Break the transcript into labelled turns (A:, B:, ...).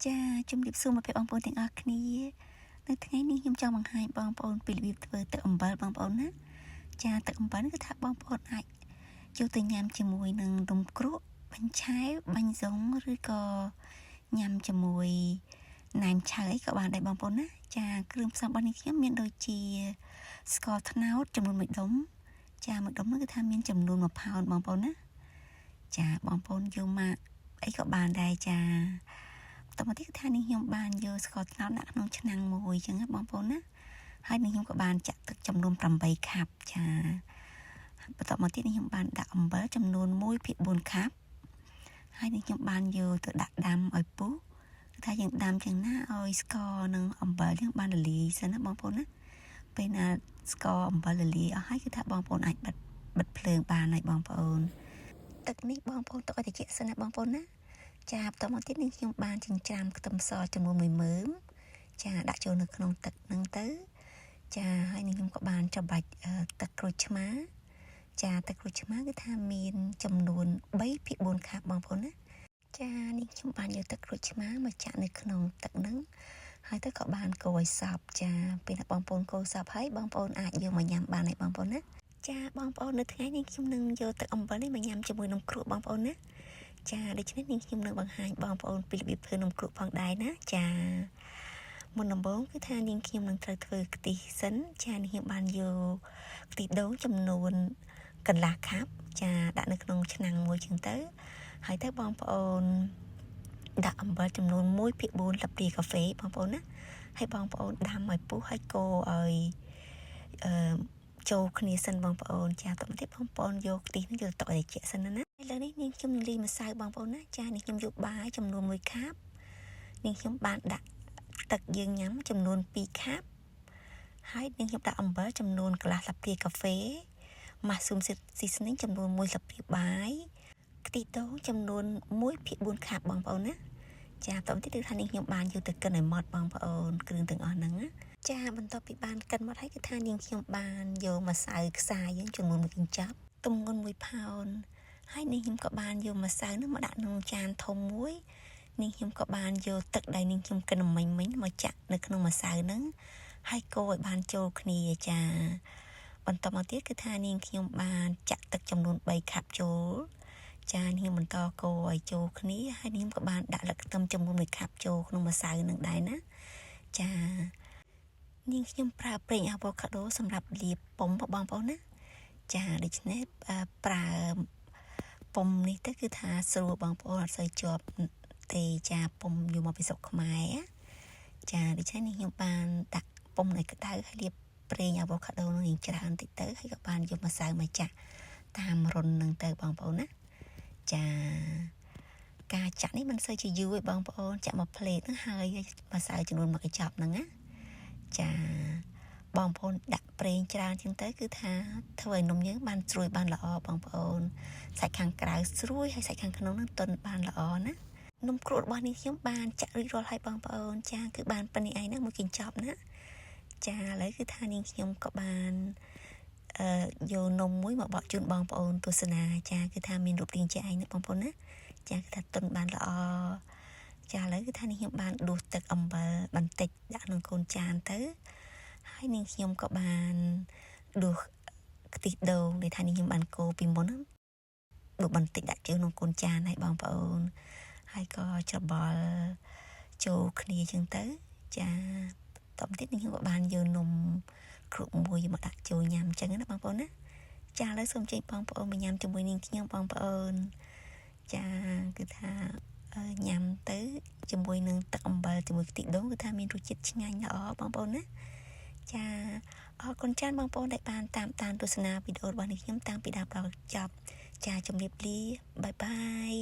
A: ចាជំរាបសួរមកពីបងប្អូនទាំងអស់គ្នានៅថ្ងៃនេះខ្ញុំចង់បង្ហាញបងប្អូនពីរបៀបធ្វើទឹកអំបិលបងប្អូនណាចាទឹកអំបិលគឺថាបងប្អូនអាចយកទៅញ៉ាំជាមួយនឹងនំគ្រក់បាញ់ឆែវបាញ់សុងឬក៏ញ៉ាំជាមួយណែមឆៅអីក៏បានដែរបងប្អូនណាចាគ្រឿងផ្សំរបស់នេះខ្ញុំមានដូចជាស្ករត្នោតចំនួន1ដុំចា1ដុំនោះគឺថាមានចំនួន1ផោនបងប្អូនណាចាបងប្អូនយកមកអីក៏បានដែរចាតមកទៀតថានេះខ្ញុំបានយកស្ករត្នោតដាក់ក្នុងឆ្នាំងមួយអញ្ចឹងណាបងប្អូនណាហើយនេះខ្ញុំក៏បានចាក់ទឹកចំនួន8ខាប់ចាបន្តមកទៀតនេះខ្ញុំបានដាក់អំបិលចំនួន1/4ខាប់ហើយនេះខ្ញុំបានយកទៅដាក់ដាំឲ្យពុះគឺថាយើងដាំចឹងណាឲ្យស្ករនិងអំបិលយើងបានរលាយសិនណាបងប្អូនណាពេលណាស្ករអំបិលរលាយអស់ហើយគឺថាបងប្អូនអាចបិទភ្លើងបានហើយបងប្អូនទឹកនេះបងប្អូនទុកឲ្យត្រជាក់សិនណាបងប្អូនណាចាបន្តមកទៀតនេះខ្ញុំបានចិញ្ច្រាំខ្ទឹមសចំនួន1មើមចាដាក់ចូលនៅក្នុងទឹកហ្នឹងទៅចាហើយនេះខ្ញុំក៏បានច្របាច់ទឹកក្រូចឆ្មាចាទឹកក្រូចឆ្មាគឺថាមានចំនួន3/4ខាប់បងប្អូនណាចានេះខ្ញុំបានយកទឹកក្រូចឆ្មាមកចាក់នៅក្នុងទឹកហ្នឹងហើយទៅក៏បានកូរឲ្យសព្វចាពេលណាបងប្អូនកូរសព្វហើយបងប្អូនអាចយកមកញ៉ាំបានហើយបងប្អូនណាចាបងប្អូននៅថ្ងៃនេះខ្ញុំនឹងយកទឹកអំបិលនេះមកញ៉ាំជាមួយនំគ្រក់បងប្អូនណាចាដូច្នេះនេះខ្ញុំនឹងបង្ហាញបងប្អូនពីរបៀបធ្វើនំគ្រក់ផងដែរណាចាមុនដំបូងគឺថានាងខ្ញុំនឹងត្រូវធ្វើខ្ទិះសិនចានាងខ្ញុំបានយកខ្ទិះដូងចំនួនកន្លះខាប់ចាដាក់នៅក្នុងឆ្នាំងមួយចឹងទៅហើយទៅបងប្អូនដាក់អំបិលចំនួន1/4ស្លាបព្រាកាហ្វេបងប្អូនណាហើយបងប្អូនដាំឲ្យពុះហើយកូរឲ្យចូលគ្នាសិនបងប្អូនចាតទៅទៀតបងប្អូនយកខ្ទិះនេះយកទៅទុកឲ្យត្រជាក់សិនណាឥឡូវនេះនាងខ្ញុំនឹងលាយម្សៅបងប្អូនណាចានាងខ្ញុំយកបាយចំនួន1ខាប់នាងខ្ញុំបានដាក់ទឹកយើងញ៉ាំចំនួន2ខាប់ហើយនាងខ្ញុំដាក់អំបិលចំនួនកន្លះស្លាបព្រាកាហ្វេម៉ាស៊ូមស៊ីសនីងចំនួន1ស្លាបព្រាបាយខ្ទិះដូងចំនួន1/4ខាប់បងប្អូនណាចាតទៅទៀតគឺថានាងខ្ញុំបានយកទៅកិនឲ្យម៉ត់បងប្អូនគ្រឿងទាំងអស់ហ្នឹងណាចាបន្ទាប់ពីបានកិនម៉ត់ហើយគឺថានាងខ្ញុំបានយកម្សៅខ្សាយយើងចំនួន1កញ្ចប់ទម្ងន់1ផោនហើយនាងខ្ញុំក៏បានយកម្សៅនោះមកដាក់ក្នុងចានធំមួយនាងខ្ញុំក៏បានយកទឹកដែលនាងខ្ញុំកិនមិញមកចាក់នៅក្នុងម្សៅហ្នឹងហើយកូរឲ្យបានចូលគ្នាចាបន្តមកទៀតគឺថានាងខ្ញុំបានចាក់ទឹកចំនួន3ខាប់ចូលចានាងបន្តកូរឲ្យចូលគ្នាហើយនាងក៏បានដាក់លឹកខ្ទឹមចំនួន1ខាប់ចូលក្នុងម្សៅនឹងដែរណាចានាងខ្ញុំប្រើប្រេងអាវ៉ូកាដូសម្រាប់លាបពុំបងប្អូនណាចាដូច្នេះប្រើពុំនេះទៅគឺថាស្រួលបងប្អូនអត់សូវជាប់ទេចាពុំយកមកពីស្រុកខ្មែរចាដូច្នេះនាងខ្ញុំបានដាក់ពុំនៅក្តៅហើយលាបប្រេងអាវ៉ូកាដូនឹងច្រើនតិចទៅហើយក៏បានយកម្សៅមកចាក់តាមរុននឹងទៅបងប្អូនណាចាការចាក់នេះមិនសូវជាយូរទេបងប្អូនចាក់មកផ្លេតហ្នឹងហើយម្សៅចំនួន1កញ្ចប់ហ្នឹងណាចាបងប្អូនដាក់ប្រេងច្រើនជាងទៅគឺថាធ្វើឲ្យនំយើងបានស្រួយបានល្អបងប្អូនសាច់ខាងក្រៅស្រួយហើយសាច់ខាងក្នុងហ្នឹងទន់បានល្អណានំគ្រក់របស់នេះខ្ញុំបានចាក់រួចរាល់ហើយបងប្អូនចាគឺបានប៉ុណ្្នេះឯងណាមួយកញ្ចប់ណាចាឥឡូវគឺថានាងខ្ញុំក៏បានយកនំមួយមកបកជូនបងប្អូនទស្សនាចាគឺថាមានរូបរាងជាឯងណាបងប្អូនណាចាគឺថាទន់បានល្អចាឥឡូវគឺថានាងខ្ញុំបានដួសទឹកអំបិលបន្តិចដាក់ក្នុងកូនចានទៅហើយនាងខ្ញុំក៏បានដួសខ្ទិះដូងដែលថានាងខ្ញុំបានកូរពីមុនដួសបន្តិចដាក់ចូលក្នុងកូនចានហើយបងប្អូនហើយក៏ច្របល់ចូលគ្នាចឹងទៅចាតទៅទៀតនាងខ្ញុំក៏បានយកនំគ្រក់មួយមកដាក់ចូលញ៉ាំចឹងណាបងប្អូនណាចាឥឡូវសូមជ័យបងប្អូនមកញ៉ាំជាមួយនាងខ្ញុំបងប្អូនចាគឺថាញ៉ាំទៅជាមួយនឹងទឹកអំបិលជាមួយខ្ទិះដូងគឺថាមានរសជាតិឆ្ងាញ់ល្អបងប្អូនណាចាអរគុណច្រើនបងប្អូនដែលបានតាមដានទស្សនាវីដេអូរបស់នេះខ្ញុំតាំងពីដើមដល់ចប់ចាជម្រាបលាបាយបាយ